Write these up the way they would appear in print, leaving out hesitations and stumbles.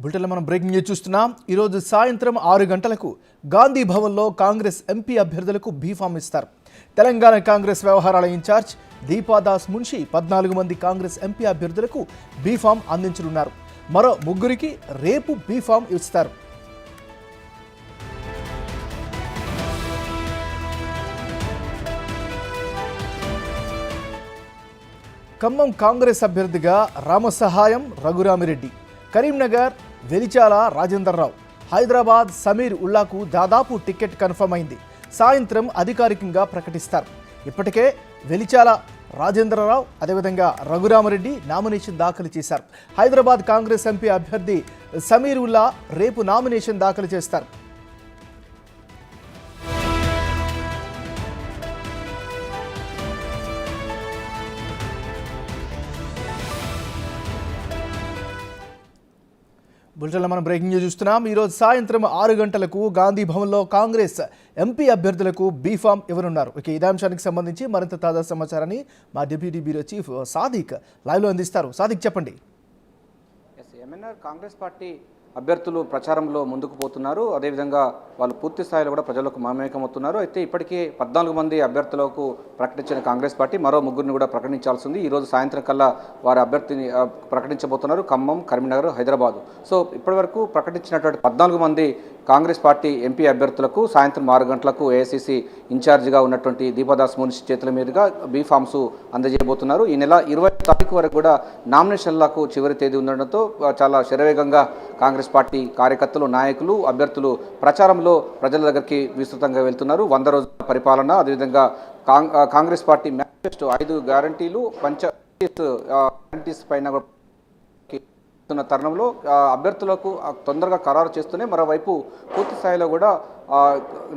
బులెటిన్లో మనం breaking news చూస్తున్నాం. ఈరోజు సాయంత్రం 6 గంటలకు గాంధీ భవన్లో కాంగ్రెస్ ఎంపీ అభ్యర్థులకు బీఫామ్ ఇస్తారు. తెలంగాణ కాంగ్రెస్ వ్యవహారాల ఇన్ఛార్జ్ దీపాదాస్ మున్షి 14 మంది కాంగ్రెస్ ఎంపీ అభ్యర్థులకు బీఫామ్ అందించనున్నారు. మరో 3కి రేపు బీఫామ్ ఇస్తారు. ఖమ్మం కాంగ్రెస్ అభ్యర్థిగా రామసహాయం రఘురామిరెడ్డి, కరీంనగర్ వెలిచాల రాజేందర్రావు, హైదరాబాద్ సమీర్ ఉల్లాకు దాదాపు టికెట్ కన్ఫర్మ్ అయింది. సాయంత్రం అధికారికంగా ప్రకటిస్తారు. ఇప్పటికే వెలిచాల రాజేంద్రరావు అదేవిధంగా రఘురామరెడ్డి నామినేషన్ దాఖలు చేశారు. హైదరాబాద్ కాంగ్రెస్ ఎంపీ అభ్యర్థి సమీర్ ఉల్లా రేపు నామినేషన్ దాఖలు చేస్తారు. బులెటిన్లో మనం బ్రేకింగ్ న్యూస్ చూస్తున్నాం. ఈరోజు సాయంత్రం 6 గంటలకు గాంధీ భవన్లో కాంగ్రెస్ ఎంపీ అభ్యర్థులకు బీఫామ్ ఇవ్వనున్నారు. ఇదే అంశానికి సంబంధించి మరింత తాజా సమాచారాన్ని మా డిప్యూటీ బ్యూరో చీఫ్ సాదిక్ లైవ్లో అందిస్తారు. సాదిక్, చెప్పండి. కాంగ్రెస్ పార్టీ అభ్యర్థులు ప్రచారంలో ముందుకు పోతున్నారు. అదేవిధంగా వాళ్ళు పూర్తి స్థాయిలో కూడా ప్రజలకు మమేకమవుతున్నారు. అయితే ఇప్పటికే 14 మంది అభ్యర్థులకు ప్రకటించిన కాంగ్రెస్ పార్టీ మరో 3ని కూడా ప్రకటించాల్సి ఉంది. ఈరోజు సాయంత్రం కల్లా వారి అభ్యర్థిని ప్రకటించబోతున్నారు. ఖమ్మం, కరీంనగర్, హైదరాబాద్. సో ఇప్పటివరకు ప్రకటించినటువంటి 14 మంది కాంగ్రెస్ పార్టీ ఎంపీ అభ్యర్థులకు సాయంత్రం 6 గంటలకు ఏఐసీసీ ఇన్ఛార్జిగా ఉన్నటువంటి దీపాదాస్ మున్షి చేతుల మీదుగా బీఫామ్స్ అందజేయబోతున్నారు. ఈ నెల 20 తారీఖు వరకు కూడా నామినేషన్లకు చివరి తేదీ ఉండడంతో చాలా శరవేగంగా కాంగ్రెస్ పార్టీ కార్యకర్తలు, నాయకులు, అభ్యర్థులు ప్రచారంలో ప్రజల దగ్గరికి విస్తృతంగా వెళ్తున్నారు. 100 రోజుల పరిపాలన, అదేవిధంగా కాంగ్రెస్ పార్టీ మేనిఫెస్టో 5 గ్యారంటీలు, గ్యారంటీస్ పైన తరుణంలో అభ్యర్థులకు తొందరగా ఖరారు చేస్తూనే మరోవైపు పూర్తి స్థాయిలో కూడా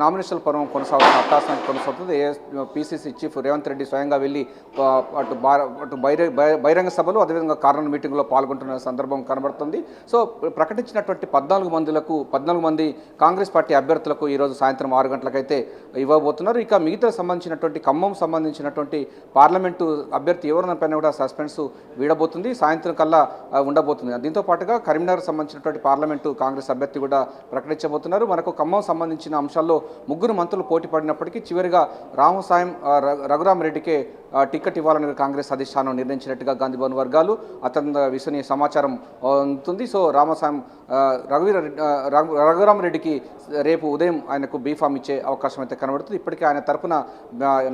నామినేషన్ పర్వం కొనసాగుతున్న అవకాశం కొనసాగుతుంది. పీసీసీ చీఫ్ రేవంత్ రెడ్డి స్వయంగా వెళ్ళి అటు బహిరంగ సభలు, అదేవిధంగా కార్నర్ మీటింగ్లో పాల్గొంటున్న సందర్భం కనబడుతుంది. సో ప్రకటించినటువంటి 14 మంది కాంగ్రెస్ పార్టీ అభ్యర్థులకు ఈరోజు సాయంత్రం 6 గంటలకైతే ఇవ్వబోతున్నారు. ఇక మిగతా సంబంధించినటువంటి ఖమ్మం సంబంధించినటువంటి పార్లమెంటు అభ్యర్థి ఎవరైనా పైన కూడా సస్పెన్స్ వీడబోతుంది. సాయంత్రం కల్లా ఉండబోతుంది. దీంతో పాటుగా కరీంనగర్ సంబంధించినటువంటి పార్లమెంటు కాంగ్రెస్ అభ్యర్థి కూడా ప్రకటించబోతున్నారు. మనకు ఖమ్మం సంబంధించిన అంశాల్లో 3 మంత్రులు పోటీ పడినప్పటికీ చివరిగా రామసాయం రఘురామరెడ్డికే టికెట్ ఇవ్వాలని కాంగ్రెస్ అధిష్టానం నిర్ణయించినట్టుగా గాంధీభవన్ వర్గాలు అత్యంత విశ్వసనీయ సమాచారం ఉంటుంది. సో రామసాయం రఘురామరెడ్డికి రేపు ఉదయం ఆయనకు బీఫామ్ ఇచ్చే అవకాశం అయితే కనబడుతుంది. ఇప్పటికే ఆయన తరపున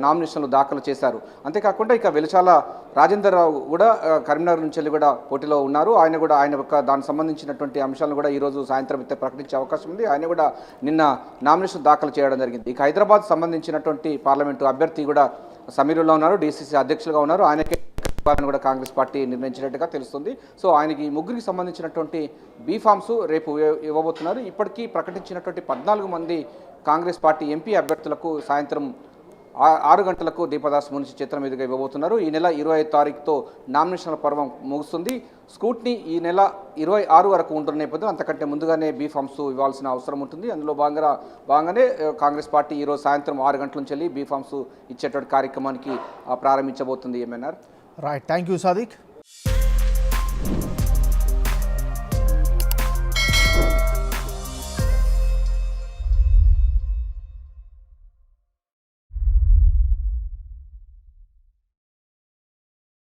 నామినేషన్లు దాఖలు చేశారు. అంతేకాకుండా ఇక వెలిచాల రాజేందర్రావు కూడా కరీంనగర్ నుంచి కూడా పోటీలో ఉన్నారు. ఆయన యొక్క దానికి సంబంధించినటువంటి అంశాలను కూడా ఈరోజు సాయంత్రం అయితే ప్రకటించే అవకాశం ఉంది. ఆయన కూడా నిన్న నామినేషన్ దాఖలు చేయడం జరిగింది. ఇక హైదరాబాద్ సంబంధించినటువంటి పార్లమెంటు అభ్యర్థి కూడా సమీరుల్లా ఉన్నారు, డీసీసీ అధ్యక్షులుగా ఉన్నారు. ఆయనకే కూడా కాంగ్రెస్ పార్టీ నిర్ణయించినట్టుగా తెలుస్తుంది. సో ఆయనకి 3కి సంబంధించినటువంటి బీఫామ్స్ రేపు ఇవ్వబోతున్నారు. ఇప్పటికీ ప్రకటించినటువంటి 14 మంది కాంగ్రెస్ పార్టీ ఎంపీ అభ్యర్థులకు సాయంత్రం 6 గంటలకు దీపాదాస్ మున్షి చేతుల మీదుగా ఇవ్వబోతున్నారు. ఈ నెల 25 తారీఖుతో నామినేషన్ల పర్వం ముగుస్తుంది. స్క్రూట్నీ ఈ నెల 26 వరకు ఉంటున్న నేపథ్యం అంతకంటే ముందుగానే బీఫామ్స్ ఇవ్వాల్సిన అవసరం ఉంటుంది. అందులో భాగంగానే కాంగ్రెస్ పార్టీ ఈరోజు సాయంత్రం 6 గంటల నుంచి వెళ్ళి బీఫామ్స్ ఇచ్చేటువంటి కార్యక్రమానికి ప్రారంభించబోతుంది. MNR right, thank you Sadiq.